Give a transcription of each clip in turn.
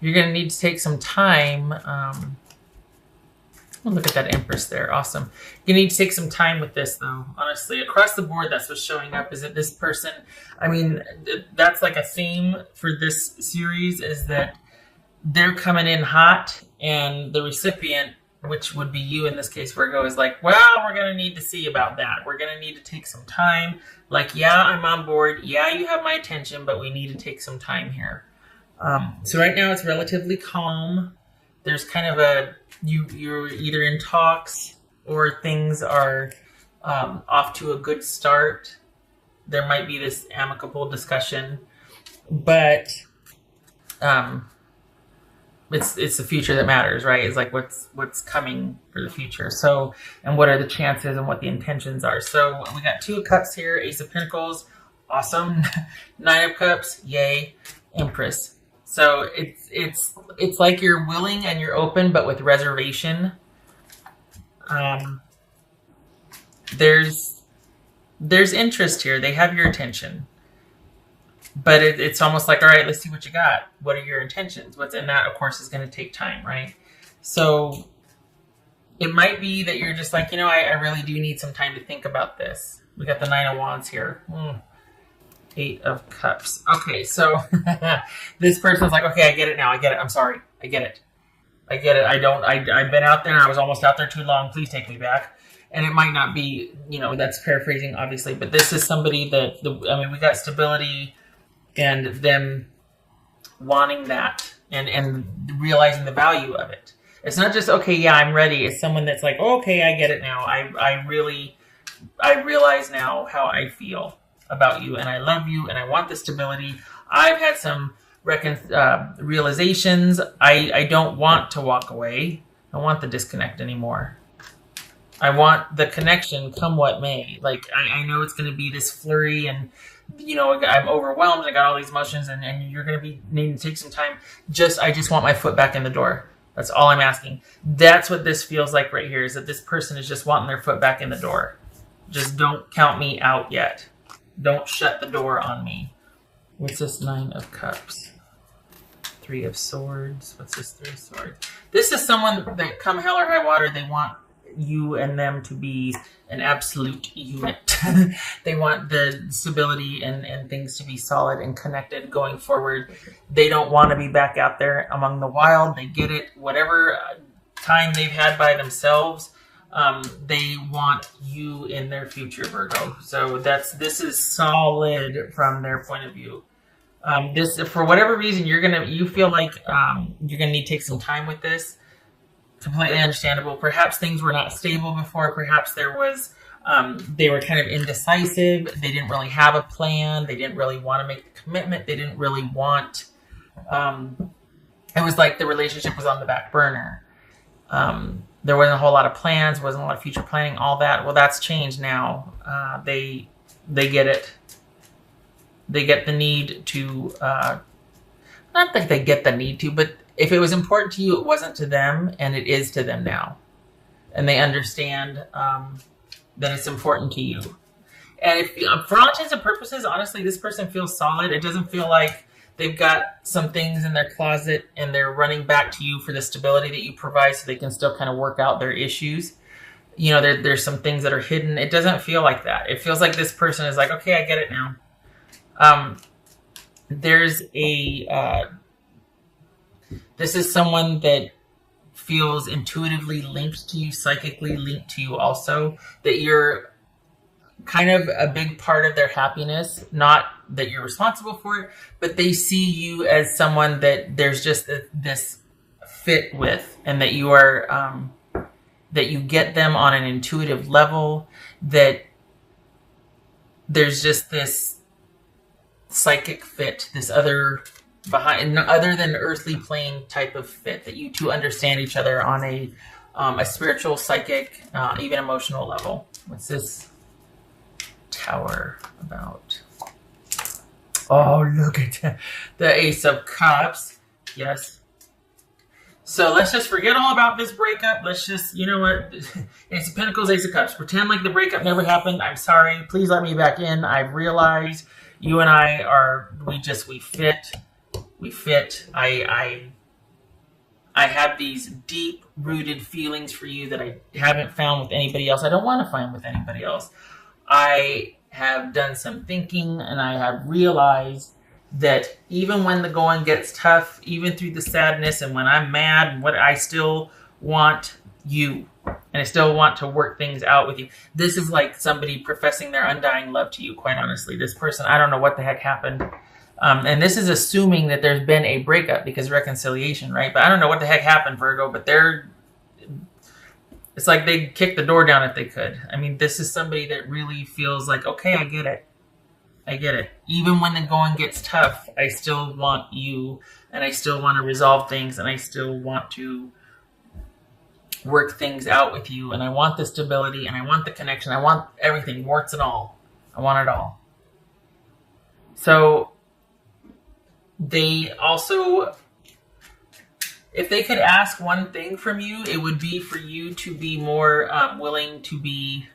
You're going to need to take some time. Oh, look at that Empress there. Awesome. You need to take some time with this, though. Honestly, across the board, that's what's showing up. Is that this person, I mean, that's like a theme for this series, is that they're coming in hot, and the recipient, which would be you in this case, Virgo, is like, well, we're going to need to see about that. We're going to need to take some time. Like, yeah, I'm on board. Yeah, you have my attention, but we need to take some time here. So right now it's relatively calm. There's kind of a, you're either in talks or things are off to a good start. There might be this amicable discussion, but it's the future that matters, right? It's like what's coming for the future. So, and what are the chances and what the intentions are. So we got 2 of Cups here, Ace of Pentacles, awesome. 9 of Cups, yay. Empress. So it's like you're willing and you're open, but with reservation. There's interest here. They have your attention. But it's almost like, all right, let's see what you got. What are your intentions? What's in that, of course, is going to take time, right? So it might be that you're just like, I really do need some time to think about this. We got the 9 of Wands here. 8 of Cups. Okay, so this person's like, okay, I get it now. I get it. I'm sorry. I get it. I've been out there. I was almost out there too long. Please take me back. And it might not be, that's paraphrasing, obviously, but this is somebody that, we got stability and them wanting that and realizing the value of it. It's not just, okay, yeah, I'm ready. It's someone that's like, oh, okay, I get it now. I realize now how I feel about you, and I love you, and I want the stability. I've had some realizations. I don't want to walk away. I don't want the disconnect anymore. I want the connection come what may. Like, I know it's going to be this flurry and, I'm overwhelmed. I got all these emotions and you're going to be needing to take some time. I just want my foot back in the door. That's all I'm asking. That's what this feels like right here, is that this person is just wanting their foot back in the door. Just don't count me out yet. Don't shut the door on me. What's this 9 of Cups? 3 of Swords. What's this 3 of Swords? This is someone that, come hell or high water, they want you and them to be an absolute unit. They want the stability and things to be solid and connected going forward. They don't want to be back out there among the wild. They get it. Whatever time they've had by themselves, they want you in their future, Virgo. So this is solid from their point of view. This, for whatever reason, you feel like you're gonna need to take some time with this. Completely understandable. Perhaps things were not stable before. Perhaps there was, they were kind of indecisive. They didn't really have a plan. They didn't really want to make the commitment. They didn't really want, it was like the relationship was on the back burner. There wasn't a whole lot of plans, wasn't a lot of future planning, all that. Well, that's changed now. They get it. They get the need to, not that they get the need to, but if it was important to you, it wasn't to them, and it is to them now. And they understand that it's important to you. And if, for all intents and purposes, honestly, this person feels solid. It doesn't feel like they've got some things in their closet and they're running back to you for the stability that you provide so they can still kind of work out their issues. There's some things that are hidden. It doesn't feel like that. It feels like this person is like, okay, I get it now. There's this is someone that feels intuitively linked to you, psychically linked to you also, that you're kind of a big part of their happiness, not that you're responsible for it, but they see you as someone that there's just this fit with, and that you are, that you get them on an intuitive level, that there's just this psychic fit, this other than earthly plane type of fit, that you two understand each other on a spiritual, psychic, even emotional level. What's this Tower about? Oh, look at the Ace of Cups. Yes. So let's just forget all about this breakup. Let's just, you know what? Ace of Pentacles, Ace of Cups. Pretend like the breakup never happened. I'm sorry. Please let me back in. I've realized you and I we fit. We fit. I have these deep rooted feelings for you that I haven't found with anybody else. I don't want to find with anybody else. I have done some thinking and I have realized that even when the going gets tough, even through the sadness and when I'm mad, what I still want you and I still want to work things out with you. This is like somebody professing their undying love to you, quite honestly. This person, I don't know what the heck happened. And this is assuming that there's been a breakup because reconciliation, right? But I don't know what the heck happened, Virgo, but it's like they kicked the door down if they could. I mean, this is somebody that really feels like, okay, I get it. I get it. Even when the going gets tough, I still want you and I still want to resolve things and I still want to work things out with you. And I want the stability and I want the connection. I want everything, warts and all. I want it all. So they also, if they could ask one thing from you, it would be for you to be more willing to be,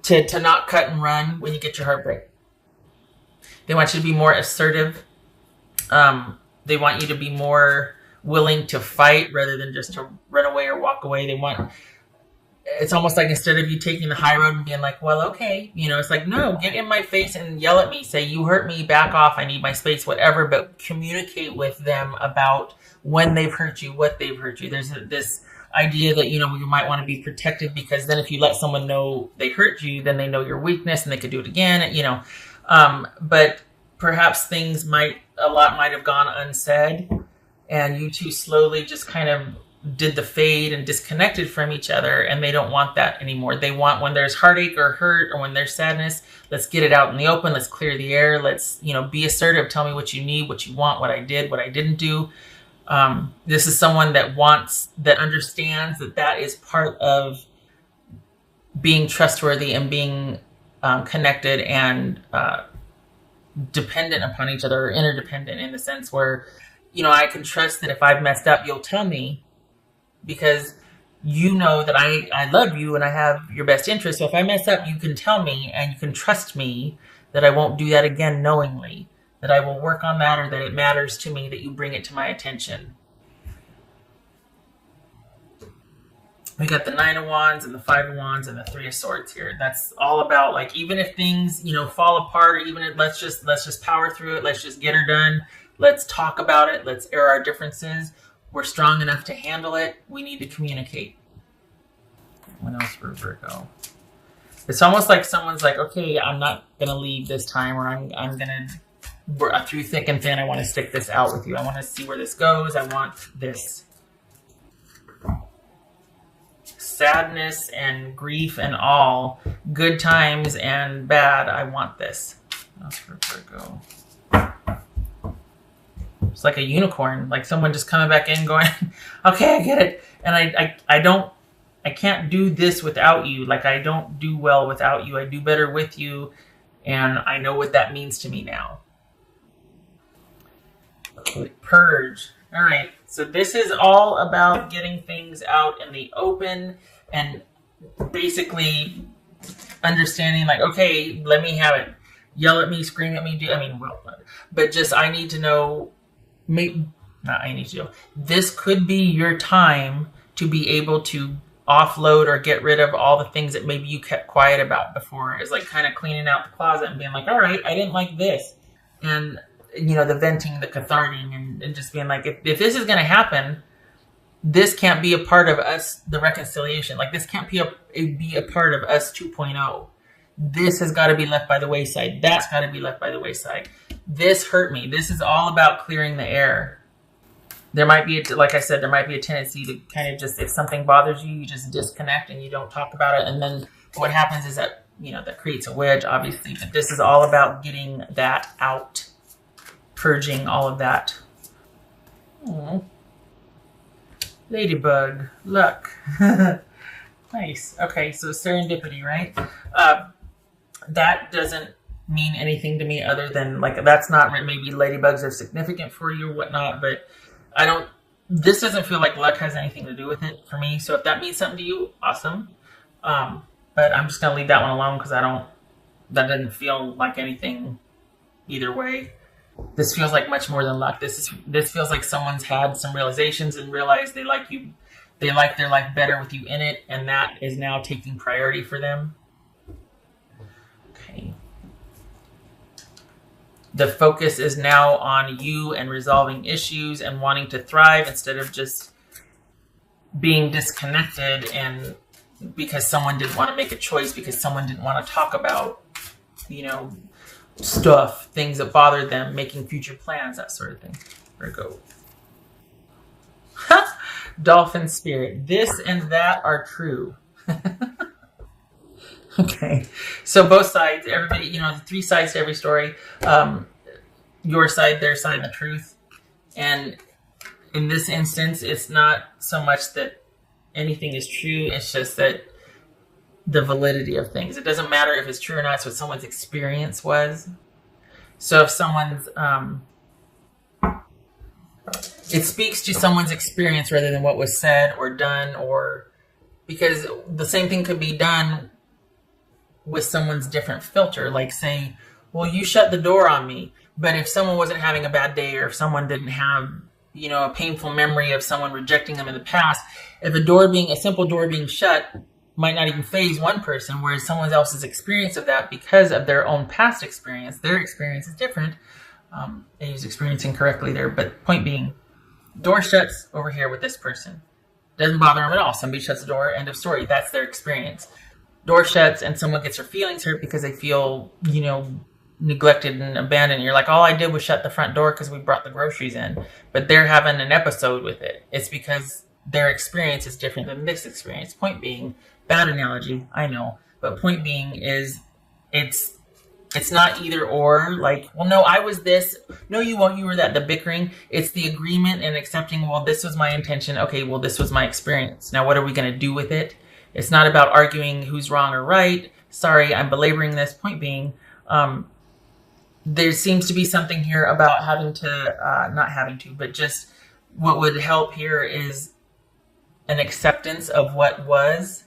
to not cut and run when you get your heartbreak. They want you to be more assertive. They want you to be more willing to fight rather than just to run away or walk away. It's almost like instead of you taking the high road and being like, well, okay, it's like, no, get in my face and yell at me. Say, you hurt me, back off, I need my space, whatever. But communicate with them about when they've hurt you, what they've hurt you. There's this idea that, you might want to be protective because then if you let someone know they hurt you, then they know your weakness and they could do it again, But perhaps a lot might have gone unsaid and you two slowly just kind of did the fade and disconnected from each other, and they don't want that anymore. They want, when there's heartache or hurt or when there's sadness, let's get it out in the open. Let's clear the air. Let's, be assertive. Tell me what you need, what you want, what I did, what I didn't do. This is someone that understands that is part of being trustworthy and being connected and dependent upon each other, or interdependent in the sense where, I can trust that if I've messed up, you'll tell me, because you know that I love you and I have your best interest. So if I mess up, you can tell me and you can trust me that I won't do that again knowingly, that I will work on that, or that it matters to me that you bring it to my attention. We got the 9 of Wands and the 5 of Wands and the 3 of Swords here. That's all about, like, even if things, fall apart, or even if, let's just power through it. Let's just get her done. Let's talk about it. Let's air our differences. We're strong enough to handle it. We need to communicate. What else for Virgo? It's almost like someone's like, okay, I'm not going to leave this time, or I'm going to, through thick and thin, I want to stick this out with you. I want to see where this goes. I want this. Sadness and grief and all, good times and bad, I want this. What else for Virgo? It's like a unicorn, like someone just coming back in going, okay, I get it. And I can't do this without you. Like, I don't do well without you. I do better with you. And I know what that means to me now. Purge. All right. So this is all about getting things out in the open and basically understanding, like, okay, let me have it. Yell at me, scream at me. But just, I need to know. This could be your time to be able to offload or get rid of all the things that maybe you kept quiet about before. It's like kind of cleaning out the closet and being like, all right, I didn't like this. And, the venting, the catharting, and just being like, if this is going to happen, this can't be a part of us, the reconciliation. Like, this can't be a part of us 2.0. This has got to be left by the wayside. That's got to be left by the wayside. This hurt me. This is all about clearing the air. There might be, like I said, there might be a tendency to kind of just, if something bothers you, you just disconnect and you don't talk about it. And then what happens is that, that creates a wedge, obviously. But this is all about getting that out, purging all of that. Aww. Ladybug, luck. Nice. Okay, so serendipity, right? That doesn't mean anything to me other than, like, that's not, maybe ladybugs are significant for you or whatnot, but this doesn't feel like luck has anything to do with it for me. So if that means something to you, awesome. But I'm just going to leave that one alone because that doesn't feel like anything either way. This feels like much more than luck. This feels like someone's had some realizations and realized they like you, they like their life better with you in it, and that is now taking priority for them. Okay. The focus is now on you and resolving issues and wanting to thrive instead of just being disconnected and because someone didn't want to make a choice, because someone didn't want to talk about, stuff, things that bothered them, making future plans, that sort of thing. Virgo. Dolphin spirit. This and that are true. Okay. So both sides, everybody, the three sides to every story. Your side, their side, the truth. And in this instance, it's not so much that anything is true. It's just that the validity of things. It doesn't matter if it's true or not. It's what someone's experience was. So if someone's, it speaks to someone's experience rather than what was said or done, or because the same thing could be done with someone's different filter. Like say, well, you shut the door on me. But if someone wasn't having a bad day, or if someone didn't have, a painful memory of someone rejecting them in the past, if a simple door being shut might not even faze one person, whereas someone else's experience of that, because of their own past experience, their experience is different. I use experience incorrectly there, but point being, door shuts over here with this person. Doesn't bother them at all. Somebody shuts the door, end of story. That's their experience. Door shuts and someone gets their feelings hurt because they feel, neglected and abandoned. You're like, all I did was shut the front door because we brought the groceries in. But they're having an episode with it. It's because their experience is different than this experience. Point being, bad analogy, I know. But point being is it's not either or, like, well, no, I was this. No, you won't. You were that. The bickering. It's the agreement and accepting, well, this was my intention. Okay, well, this was my experience. Now, what are we going to do with it? It's not about arguing who's wrong or right. Sorry, I'm belaboring this. Point being, there seems to be something here about but just what would help here is an acceptance of what was,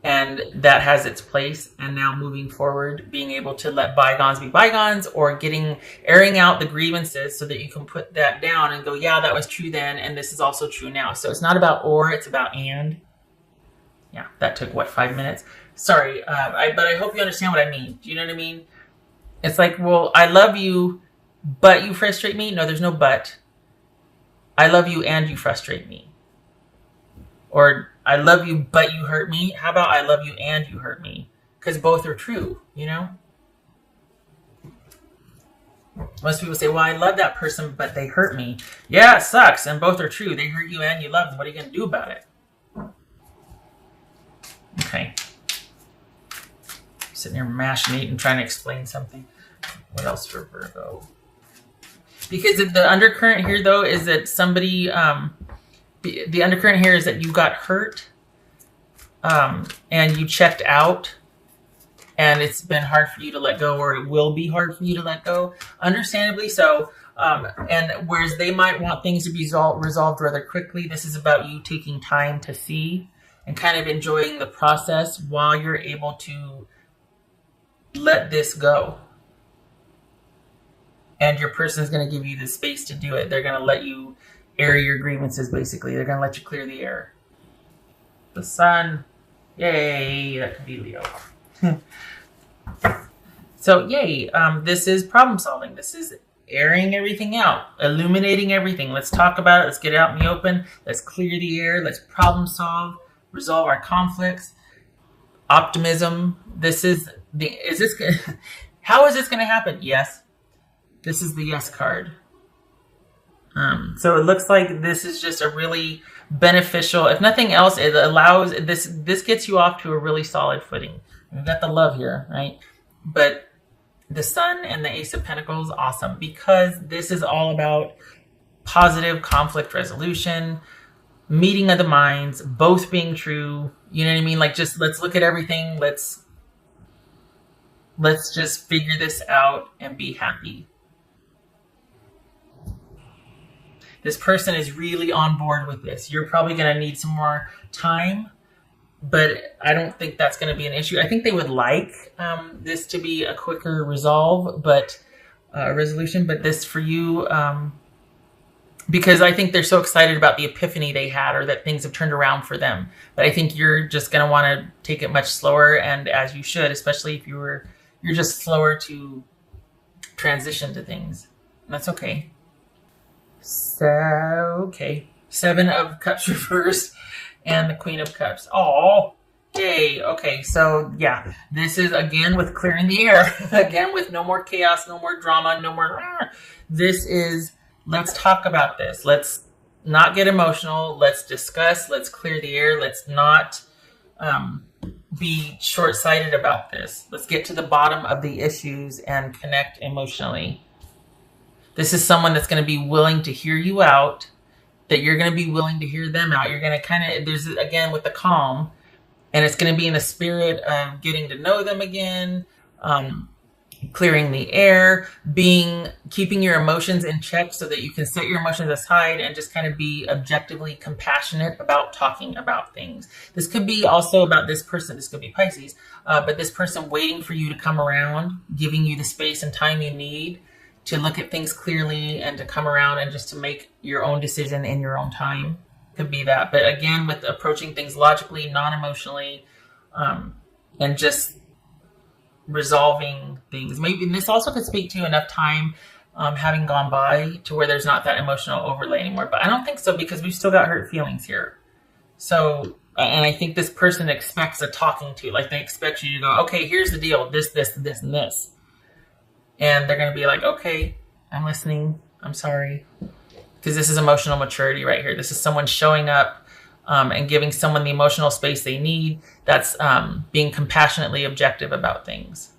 and that has its place. And now moving forward, being able to let bygones be bygones, or airing out the grievances so that you can put that down and go, yeah, that was true then, and this is also true now. So it's not about or, it's about and. Yeah, that took 5 minutes? Sorry, but I hope you understand what I mean. Do you know what I mean? It's like, well, I love you, but you frustrate me. No, there's no but. I love you and you frustrate me. Or I love you, but you hurt me. How about I love you and you hurt me? Because both are true, Most people say, well, I love that person, but they hurt me. Yeah, it sucks. And both are true. They hurt you and you love them. What are you going to do about it? Okay. Sitting here machinating, trying to explain something. What else for Virgo? Because the undercurrent here, though, is that somebody, the undercurrent here is that you got hurt, and you checked out, and it's been hard for you to let go, or it will be hard for you to let go, understandably so. And whereas they might want things to be resolved rather quickly, this is about you taking time to see and kind of enjoying the process while you're able to let this go. And your person is going to give you the space to do it. They're going to let you air your grievances, basically. They're going to let you clear the air. The sun. Yay, that could be Leo. So, yay. This is problem solving. This is airing everything out, illuminating everything. Let's talk about it. Let's get it out in the open. Let's clear the air. Let's problem solve, resolve our conflicts. Optimism. How is this going to happen? Yes. This is the yes card. So it looks like this is just a really beneficial, if nothing else, it allows, this gets you off to a really solid footing. We've got the love here, right? But the Sun and the Ace of Pentacles, awesome, because this is all about positive conflict resolution, meeting of the minds, both being true. You know what I mean? Like, just let's look at everything. Let's just figure this out and be happy. This person is really on board with this. You're probably going to need some more time, but I don't think that's going to be an issue. I think they would like this to be a quicker resolve, but resolution, but this for you, because I think they're so excited about the epiphany they had, or that things have turned around for them. But I think you're just going to want to take it much slower, and as you should, especially if you're just slower to transition to things. And that's okay. So, okay. 7 of Cups reversed and the Queen of Cups. Oh, yay. Okay, so yeah, this is again with clearing the air. Again with no more chaos, no more drama, no more. This is, let's talk about this. Let's not get emotional. Let's discuss. Let's clear the air. Let's not be short-sighted about this. Let's get to the bottom of the issues and connect emotionally. This is someone that's going to be willing to hear you out, that you're going to be willing to hear them out. You're going to kind of, there's again with the calm, and it's going to be in the spirit of getting to know them again, clearing the air, keeping your emotions in check so that you can set your emotions aside and just kind of be objectively compassionate about talking about things. This could be also about this person. This could be Pisces, but this person waiting for you to come around, giving you the space and time you need to look at things clearly and to come around and just to make your own decision in your own time. Could be that. But again, with approaching things logically, non-emotionally, and just resolving things. Maybe this also could speak to enough time having gone by to where there's not that emotional overlay anymore. But I don't think so, because we've still got hurt feelings here. So, and I think this person expects a talking to. Like, they expect you to go, okay, here's the deal. This, and this. And they're going to be like, okay, I'm listening. I'm sorry. Because this is emotional maturity right here. This is someone showing up and giving someone the emotional space they need. That's being compassionately objective about things.